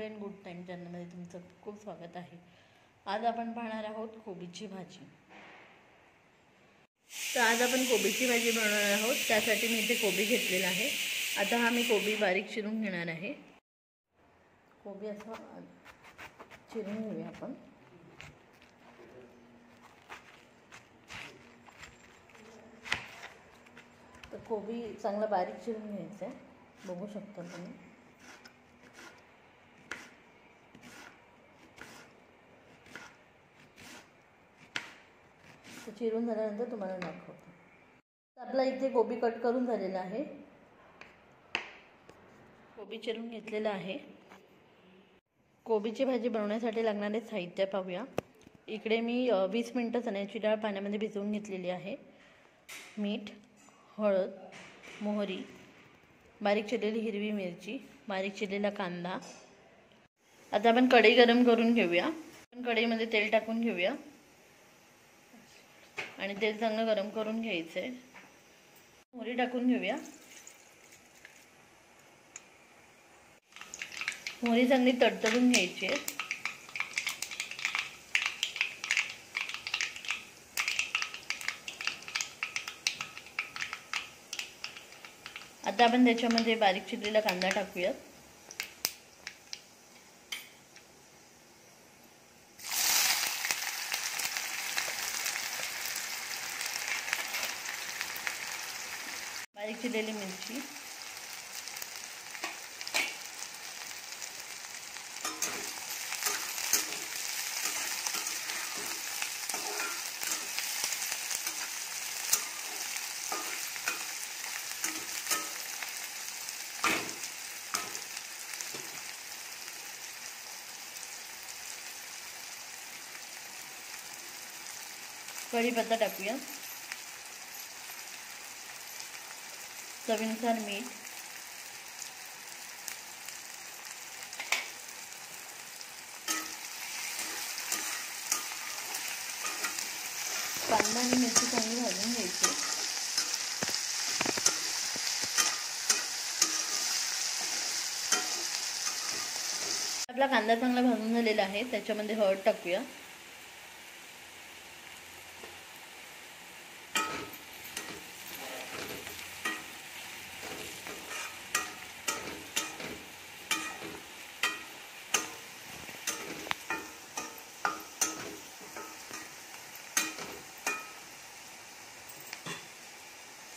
And good time चॅनलमध्ये तुमचं खूप स्वागत आहे। आज आपण पाहणार आहोत कोबीची भाजी। तर आज आपण कोबीची भाजी बनवणार आहोत। त्यासाठी मी इथे कोबी घेतलेला आहे। आता हा मी कोबी बारीक चिरून घेणार आहे। कोबी असं चिरून घेऊया आपण। तर कोबी चांगला बारीक चिरून घ्यायचा आहे, बघू शकता तुम्ही। तो चिरून झाल्यानंतर तुम्हाला दाखवतो। आपला इथे कोबी कट करून झालेला आहे। कोबी चिरून घेतलेला आहे। कोबीची भाजी बनवण्यासाठी लागणारे साहित्य पाहूया। इकडे मी 20 मिनिटं चण्याची डाळ पाण्यामध्ये भिजवून घेतलेली आहे। मीठ, हळद, मोहरी, बारीक चिरलेली हिरवी मिरची, बारीक चिरलेला कांदा। आता आपण कढई गरम करून घेऊया। आपण कढईमध्ये तेल टाकून घेऊया आणि तेल चांगलं गरम करून घ्यायचं आहे। मोहरी टाकून घेऊया। मोहरी चांगली तडतडून घ्यायची आहे। आता आपण त्याच्यामध्ये बारीक चिरलेला कांदा टाकूया। बारीक चिरलेली मिरची, कढीपत्ता टाकूया, चवीनुसार मीठ, कांदा आणि मिरची चांगली भाजून घ्यायची। आपला कांदा चांगला भाजून झालेला आहे। त्याच्यामध्ये हळद टाकूया,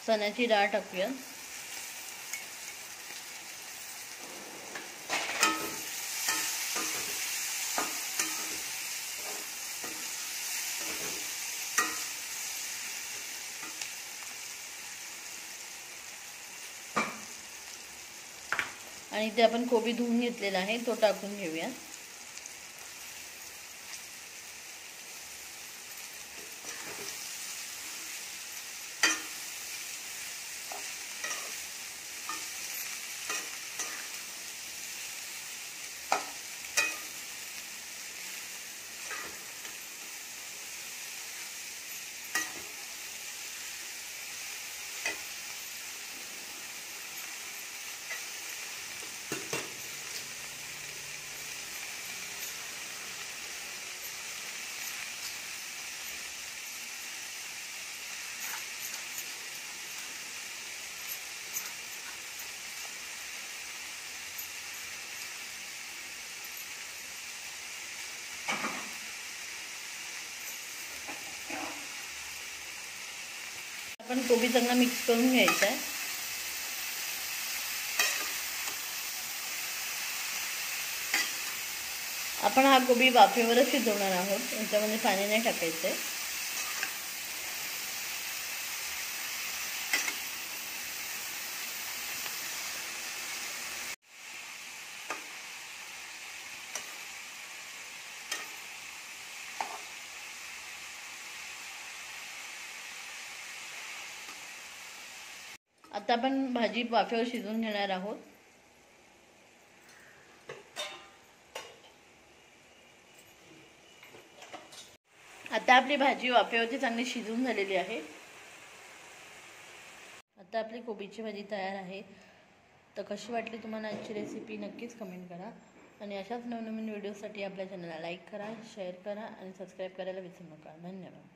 चण्याची डाळ टाकूया, आणि इथे आपण कोबी धुवून घेतलेला आहे तो टाकून घेऊया। आपण कोबी चांगला मिक्स करून घ्यायचा आहे। आपण हा कोबी वाफेवरच शिजवणार आहोत, याच्यामध्ये पाणी नाही टाकायचं आहे। आता आपण भाजी वाफेवर शिजवून घेणार आहोत। आता आपली भाजी वाफेवरती चांगली शिजून झालेली आहे। आता आपली कोबीची भाजी तयार आहे। तर कशी वाटली तुम्हाला आजची रेसिपी नक्कीच कमेंट करा। आणि अशाच नवनवीन व्हिडिओसाठी आपल्या चॅनलला लाईक करा, शेअर करा आणि सबस्क्राईब करायला विसरू नका. धन्यवाद.